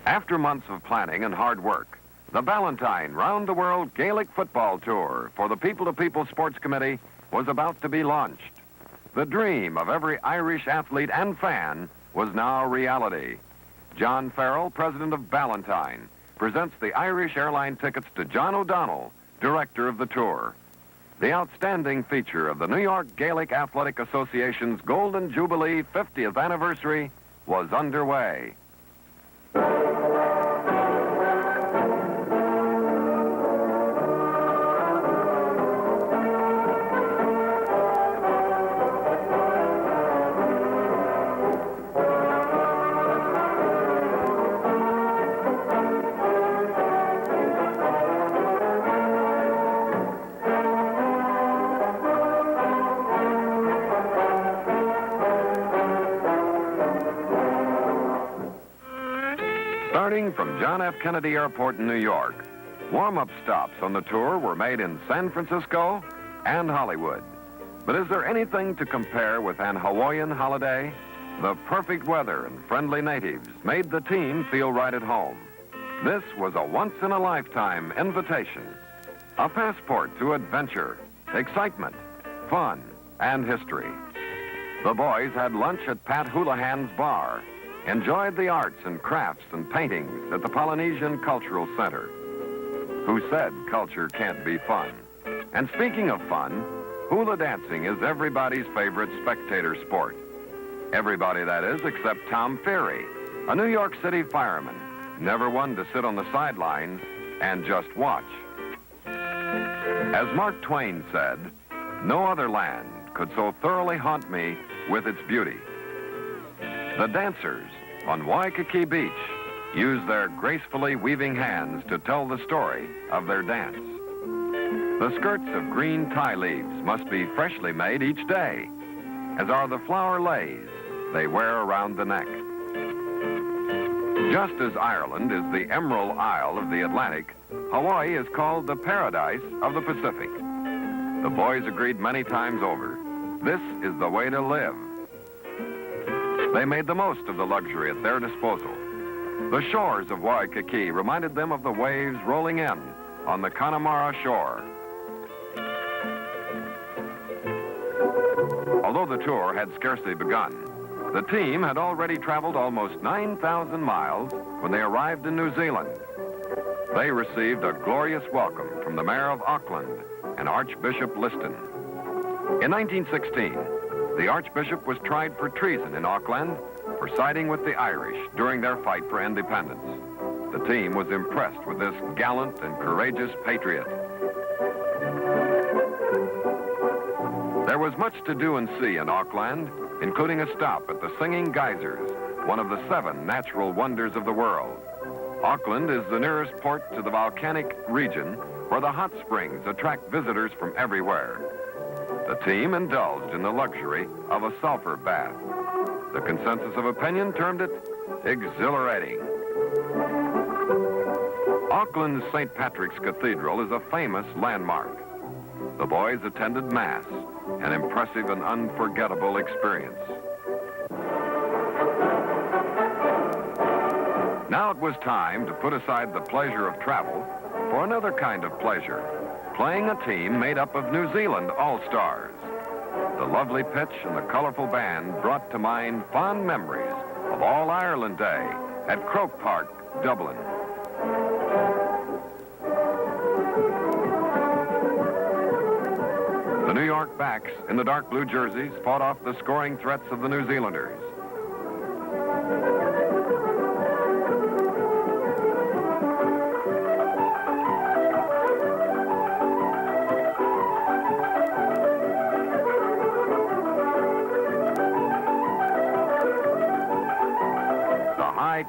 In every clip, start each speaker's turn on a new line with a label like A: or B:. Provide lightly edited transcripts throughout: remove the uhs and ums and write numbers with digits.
A: After months of planning and hard work, the Ballantine round-the-world Gaelic football tour for the People-to-People Sports Committee was about to be launched. The dream of every Irish athlete and fan was now reality. John Farrell, president of Ballantine, presents the Irish airline tickets to John O'Donnell, director of the tour. The outstanding feature of the New York Gaelic Athletic Association's Golden Jubilee 50th anniversary was underway. Starting from John F. Kennedy Airport in New York, warm-up stops on the tour were made in San Francisco and Hollywood. But is there anything to compare with an Hawaiian holiday? The perfect weather and friendly natives made the team feel right at home. This was a once-in-a-lifetime invitation, a passport to adventure, excitement, fun, and history. The boys had lunch at Pat Houlihan's bar, enjoyed the arts and crafts and paintings at the Polynesian Cultural Center. Who said culture can't be fun? And speaking of fun, hula dancing is everybody's favorite spectator sport. Everybody, that is, except Tom Ferry, a New York City fireman, never one to sit on the sidelines and just watch. As Mark Twain said, no other land could so thoroughly haunt me with its beauty. The dancers on Waikiki Beach use their gracefully weaving hands to tell the story of their dance. The skirts of green tie leaves must be freshly made each day, as are the flower leis they wear around the neck. Just as Ireland is the Emerald Isle of the Atlantic, Hawaii is called the paradise of the Pacific. The boys agreed many times over, this is the way to live. They made the most of the luxury at their disposal. The shores of Waikiki reminded them of the waves rolling in on the Connemara shore. Although the tour had scarcely begun, the team had already traveled almost 9,000 miles when they arrived in New Zealand. They received a glorious welcome from the Mayor of Auckland and Archbishop Liston. In 1916, the Archbishop was tried for treason in Auckland for siding with the Irish during their fight for independence. The team was impressed with this gallant and courageous patriot. There was much to do and see in Auckland, including a stop at the Singing Geysers, one of the 7 natural wonders of the world. Auckland is the nearest port to the volcanic region where the hot springs attract visitors from everywhere. The team indulged in the luxury of a sulfur bath. The consensus of opinion termed it exhilarating. Auckland's St. Patrick's Cathedral is a famous landmark. The boys attended Mass, an impressive and unforgettable experience. Now it was time to put aside the pleasure of travel for another kind of pleasure, playing a team made up of New Zealand All-Stars. The lovely pitch and the colorful band brought to mind fond memories of All-Ireland Day at Croke Park, Dublin. The New York backs in the dark blue jerseys fought off the scoring threats of the New Zealanders.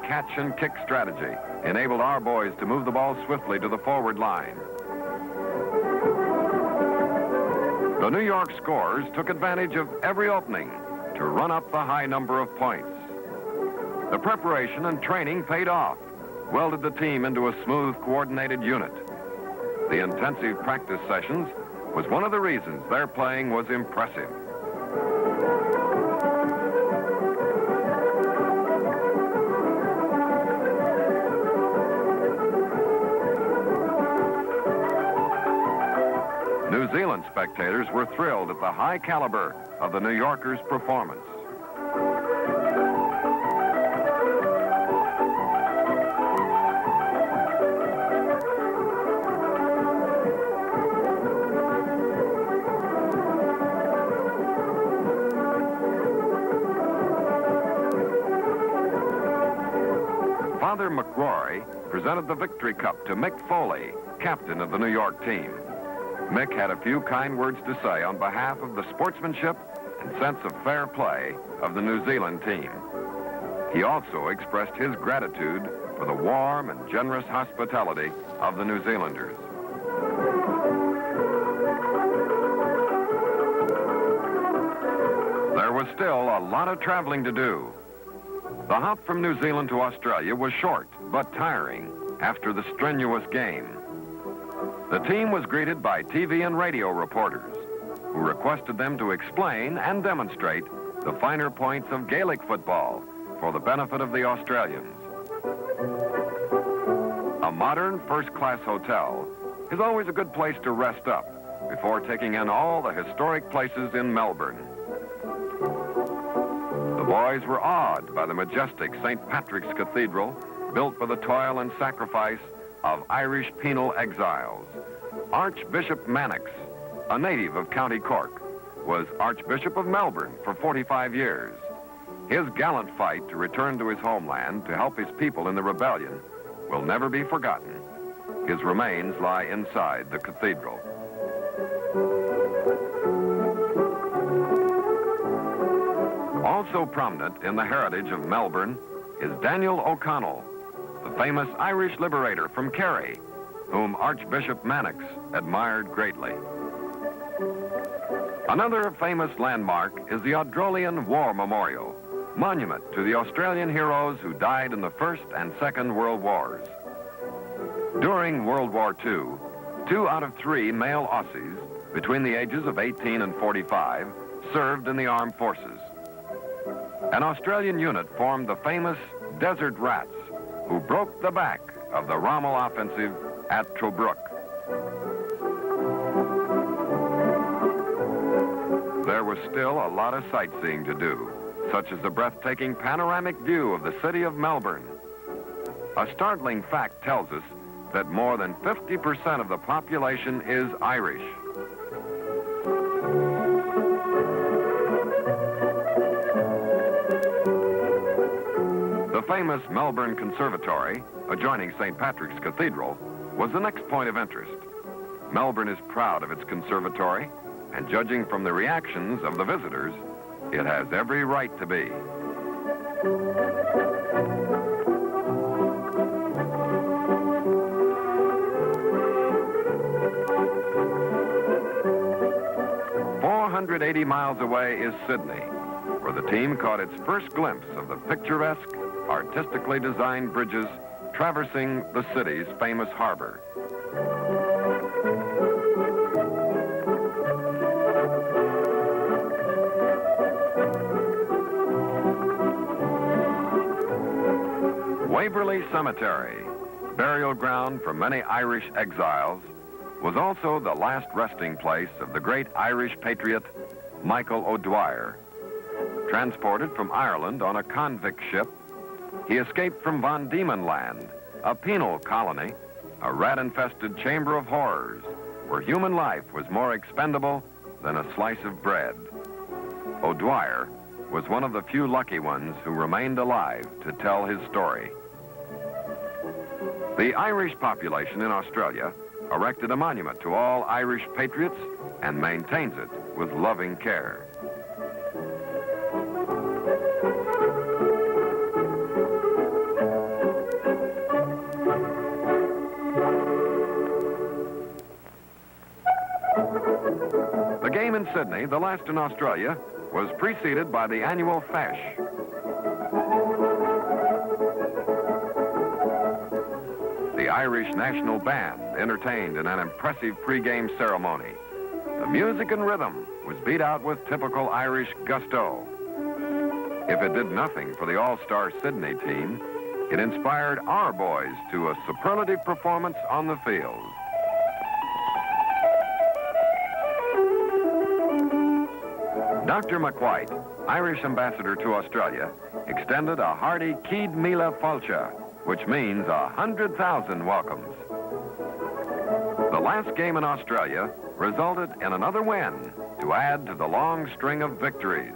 A: Catch and kick strategy enabled our boys to move the ball swiftly to the forward line. The New York scorers took advantage of every opening to run up the high number of points. The preparation and training paid off, welded the team into a smooth, coordinated unit. The intensive practice sessions was one of the reasons their playing was impressive. Australian spectators were thrilled at the high caliber of the New Yorkers' performance. Father McRory presented the Victory Cup to Mick Foley, captain of the New York team. Mick had a few kind words to say on behalf of the sportsmanship and sense of fair play of the New Zealand team. He also expressed his gratitude for the warm and generous hospitality of the New Zealanders. There was still a lot of traveling to do. The hop from New Zealand to Australia was short but tiring after the strenuous game. The team was greeted by TV and radio reporters who requested them to explain and demonstrate the finer points of Gaelic football for the benefit of the Australians. A modern first-class hotel is always a good place to rest up before taking in all the historic places in Melbourne. The boys were awed by the majestic St. Patrick's Cathedral, built for the toil and sacrifice of Irish penal exiles. Archbishop Mannix, a native of County Cork, was Archbishop of Melbourne for 45 years. His gallant fight to return to his homeland to help his people in the rebellion will never be forgotten. His remains lie inside the cathedral. Also prominent in the heritage of Melbourne is Daniel O'Connell, the famous Irish liberator from Kerry, whom Archbishop Mannix admired greatly. Another famous landmark is the Audrolian War Memorial, monument to the Australian heroes who died in the First and Second World Wars. During World War II, 2 out of 3 male Aussies between the ages of 18 and 45 served in the armed forces. An Australian unit formed the famous Desert Rats, who broke the back of the Rommel offensive at Tobruk. There was still a lot of sightseeing to do, such as the breathtaking panoramic view of the city of Melbourne. A startling fact tells us that more than 50% of the population is Irish. The famous Melbourne Conservatory, adjoining St. Patrick's Cathedral, was the next point of interest. Melbourne is proud of its conservatory, and judging from the reactions of the visitors, it has every right to be. "480 miles away is Sydney, where the team caught its first glimpse of the picturesque, artistically designed bridges traversing the city's famous harbor. Waverley Cemetery, burial ground for many Irish exiles, was also the last resting place of the great Irish patriot Michael O'Dwyer. Transported from Ireland on a convict ship, he escaped from Van Diemen Land, a penal colony, a rat-infested chamber of horrors, where human life was more expendable than a slice of bread. O'Dwyer was one of the few lucky ones who remained alive to tell his story. The Irish population in Australia erected a monument to all Irish patriots and maintains it with loving care. The game in Sydney, the last in Australia, was preceded by the annual Fesh. The Irish National Band entertained in an impressive pre-game ceremony. The music and rhythm was beat out with typical Irish gusto. If it did nothing for the all-star Sydney team, it inspired our boys to a superlative performance on the field. Dr. McWhite, Irish ambassador to Australia, extended a hearty Cíd Míle Fáilte, which means 100,000 welcomes. The last game in Australia resulted in another win to add to the long string of victories.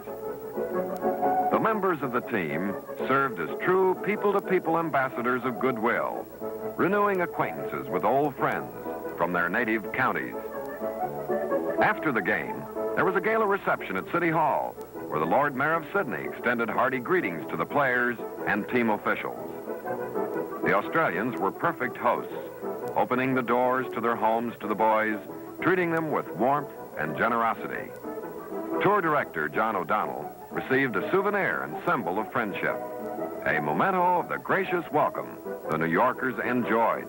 A: The members of the team served as true people-to-people ambassadors of goodwill, renewing acquaintances with old friends from their native counties. After the game, there was a gala reception at City Hall, where the Lord Mayor of Sydney extended hearty greetings to the players and team officials. The Australians were perfect hosts, opening the doors to their homes to the boys, treating them with warmth and generosity. Tour director John O'Donnell received a souvenir and symbol of friendship, a memento of the gracious welcome the New Yorkers enjoyed.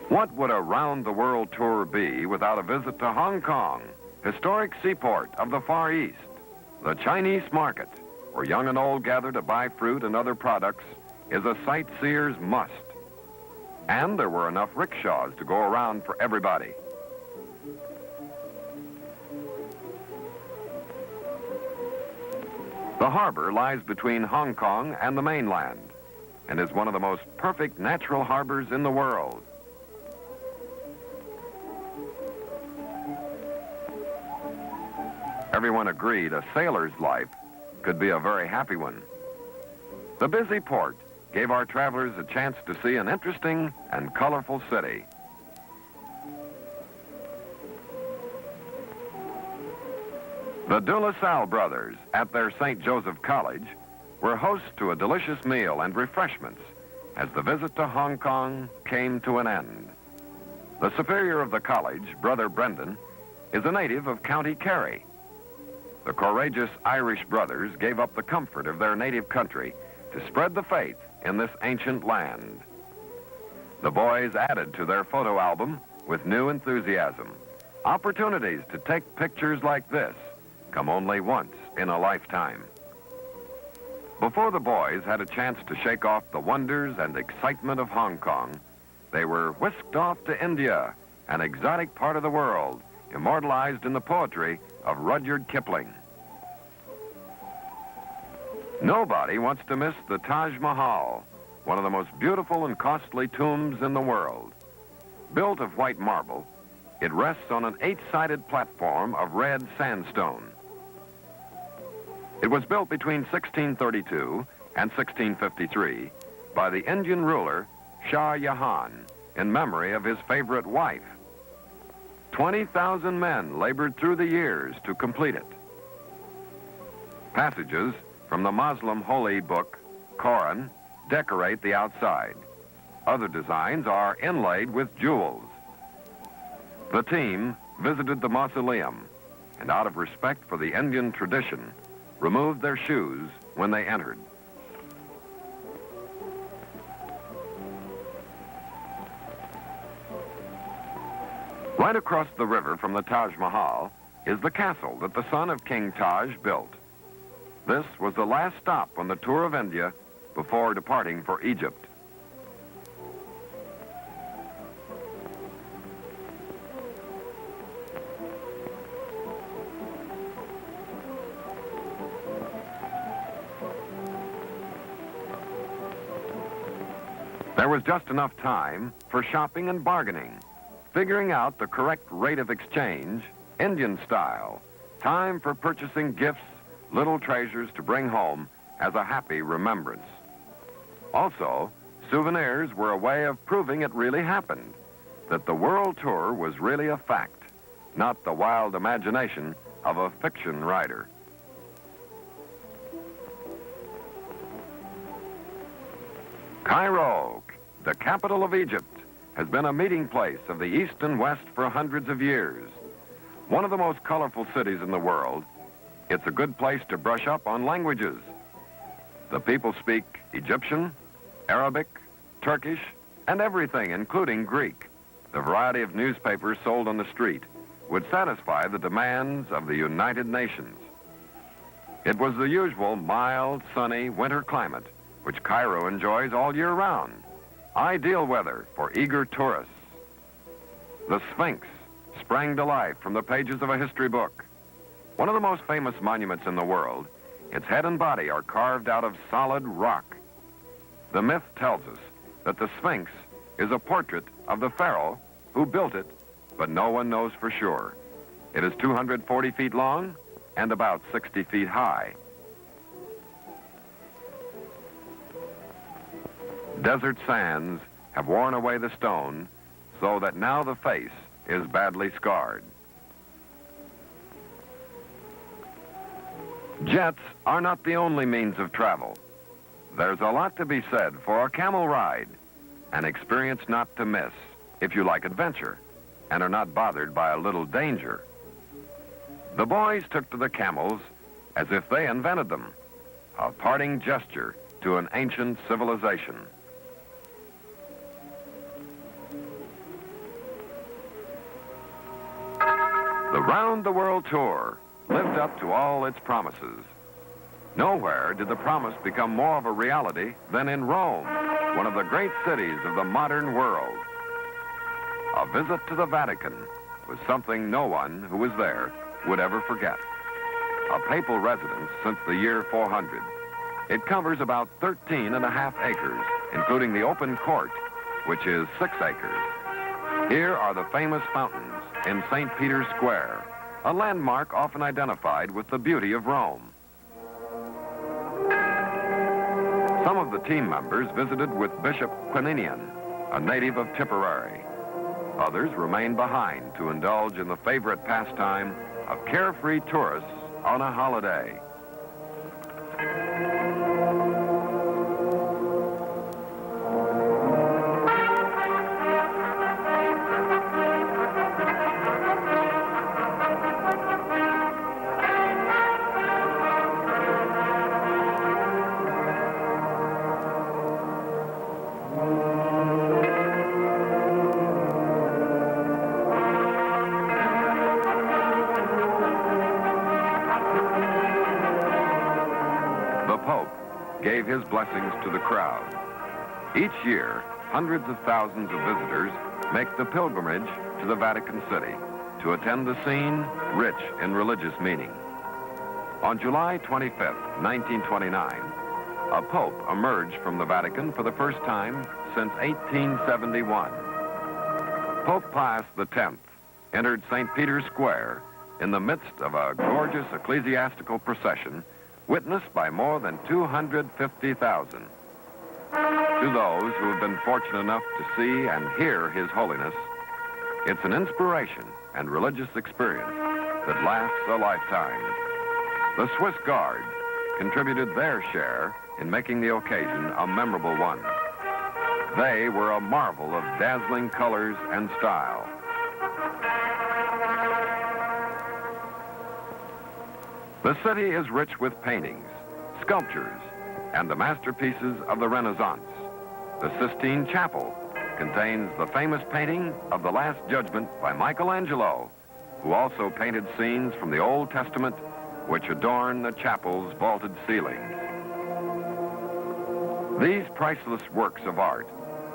A: What would a round-the-world tour be without a visit to Hong Kong, historic seaport of the Far East, the Chinese market, where young and old gather to buy fruit and other products, is a sightseer's must. And there were enough rickshaws to go around for everybody. The harbor lies between Hong Kong and the mainland and is one of the most perfect natural harbors in the world. Everyone agreed a sailor's life could be a very happy one. The busy port gave our travelers a chance to see an interesting and colorful city. The De La Salle brothers, at their St. Joseph College, were hosts to a delicious meal and refreshments as the visit to Hong Kong came to an end. The superior of the college, Brother Brendan, is a native of County Kerry. The courageous Irish brothers gave up the comfort of their native country to spread the faith in this ancient land. The boys added to their photo album with new enthusiasm. Opportunities to take pictures like this come only once in a lifetime. Before the boys had a chance to shake off the wonders and excitement of Hong Kong, they were whisked off to India, an exotic part of the world, immortalized in the poetry of Rudyard Kipling. Nobody wants to miss the Taj Mahal, one of the most beautiful and costly tombs in the world. Built of white marble, it rests on an 8-sided platform of red sandstone. It was built between 1632 and 1653 by the Indian ruler Shah Jahan in memory of his favorite wife. 20,000 men labored through the years to complete it. Passages from the Muslim holy book, Quran, decorate the outside. Other designs are inlaid with jewels. The team visited the mausoleum and, out of respect for the Indian tradition, removed their shoes when they entered. Right across the river from the Taj Mahal is the castle that the son of King Taj built. This was the last stop on the tour of India before departing for Egypt. There was just enough time for shopping and bargaining, figuring out the correct rate of exchange, Indian style, time for purchasing gifts, little treasures to bring home as a happy remembrance. Also, souvenirs were a way of proving it really happened, that the world tour was really a fact, not the wild imagination of a fiction writer. Cairo, the capital of Egypt, has been a meeting place of the East and West for hundreds of years. One of the most colorful cities in the world, it's a good place to brush up on languages. The people speak Egyptian, Arabic, Turkish, and everything, including Greek. The variety of newspapers sold on the street would satisfy the demands of the United Nations. It was the usual mild, sunny winter climate, which Cairo enjoys all year round. Ideal weather for eager tourists. The Sphinx, sprang to life from the pages of a history book. One of the most famous monuments in the world, its head and body are carved out of solid rock. The myth tells us that the Sphinx is a portrait of the pharaoh who built it, but no one knows for sure. It is 240 feet long and about 60 feet high. Desert sands have worn away the stone so that now the face is badly scarred. Jets are not the only means of travel. There's a lot to be said for a camel ride, an experience not to miss if you like adventure and are not bothered by a little danger. The boys took to the camels as if they invented them, a parting gesture to an ancient civilization. The round-the-world tour lived up to all its promises. Nowhere did the promise become more of a reality than in Rome, one of the great cities of the modern world. A visit to the Vatican was something no one who was there would ever forget. A papal residence since the year 400. It covers about 13.5 acres, including the open court, which is 6 acres. Here are the famous fountains in St. Peter's Square, a landmark often identified with the beauty of Rome. Some of the team members visited with Bishop Quininian, a native of Tipperary. Others remained behind to indulge in the favorite pastime of carefree tourists on a holiday. Gave his blessings to the crowd. Each year, hundreds of thousands of visitors make the pilgrimage to the Vatican City to attend the scene rich in religious meaning. On July 25th, 1929, a pope emerged from the Vatican for the first time since 1871. Pope Pius X entered St. Peter's Square in the midst of a gorgeous ecclesiastical procession witnessed by more than 250,000. To those who have been fortunate enough to see and hear His Holiness, it's an inspiration and religious experience that lasts a lifetime. The Swiss Guard contributed their share in making the occasion a memorable one. They were a marvel of dazzling colors and style. The city is rich with paintings, sculptures, and the masterpieces of the Renaissance. The Sistine Chapel contains the famous painting of the Last Judgment by Michelangelo, who also painted scenes from the Old Testament which adorn the chapel's vaulted ceilings. These priceless works of art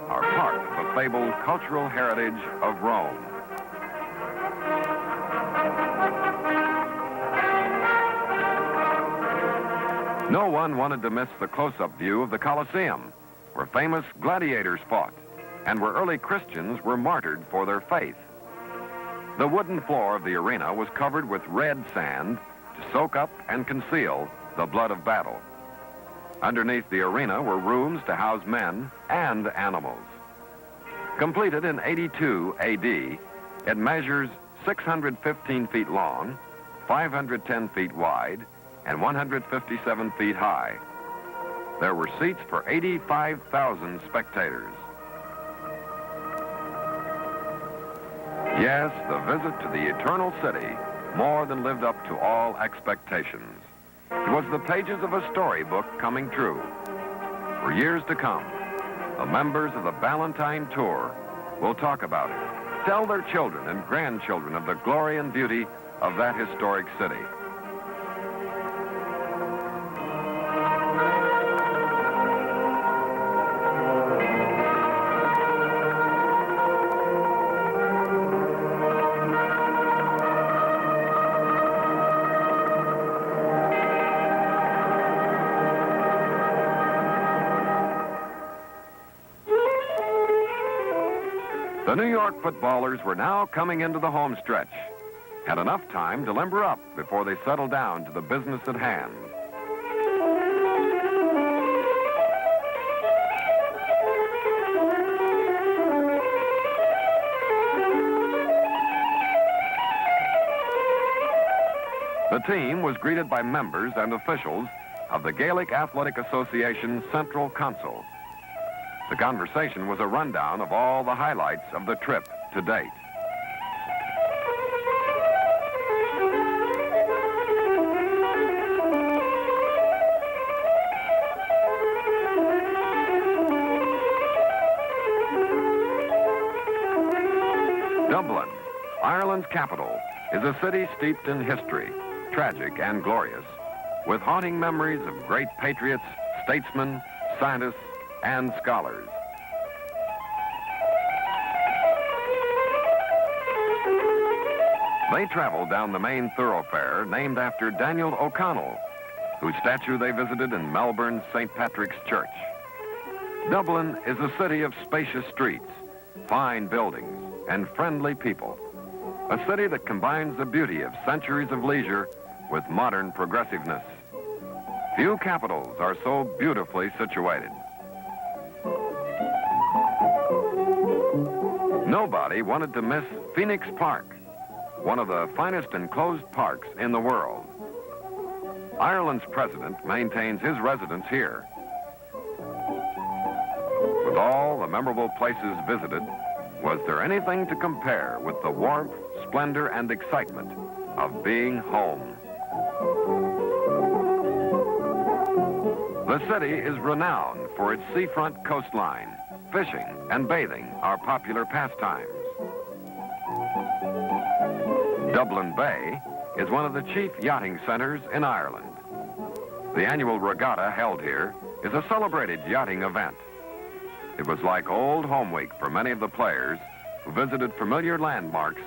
A: are part of the fabled cultural heritage of Rome. No one wanted to miss the close-up view of the Colosseum, where famous gladiators fought, and where early Christians were martyred for their faith. The wooden floor of the arena was covered with red sand to soak up and conceal the blood of battle. Underneath the arena were rooms to house men and animals. Completed in 82 AD, it measures 615 feet long, 510 feet wide, and 157 feet high. There were seats for 85,000 spectators. Yes, the visit to the Eternal City more than lived up to all expectations. It was the pages of a storybook coming true. For years to come, the members of the Ballantine Tour will talk about it, tell their children and grandchildren of the glory and beauty of that historic city. The New York footballers were now coming into the home stretch. Had enough time to limber up before they settled down to the business at hand. The team was greeted by members and officials of the Gaelic Athletic Association's Central Council. The conversation was a rundown of all the highlights of the trip to date. Dublin, Ireland's capital, is a city steeped in history, tragic and glorious, with haunting memories of great patriots, statesmen, scientists, and scholars. They traveled down the main thoroughfare named after Daniel O'Connell, whose statue they visited in Melbourne's St. Patrick's Church. Dublin is a city of spacious streets, fine buildings, and friendly people. A city that combines the beauty of centuries of leisure with modern progressiveness. Few capitals are so beautifully situated. Nobody wanted to miss Phoenix Park, one of the finest enclosed parks in the world. Ireland's president maintains his residence here. With all the memorable places visited, was there anything to compare with the warmth, splendor, and excitement of being home? The city is renowned for its seafront coastline. Fishing and bathing are popular pastimes. Dublin Bay is one of the chief yachting centers in Ireland. The annual regatta held here is a celebrated yachting event. It was like old home week for many of the players who visited familiar landmarks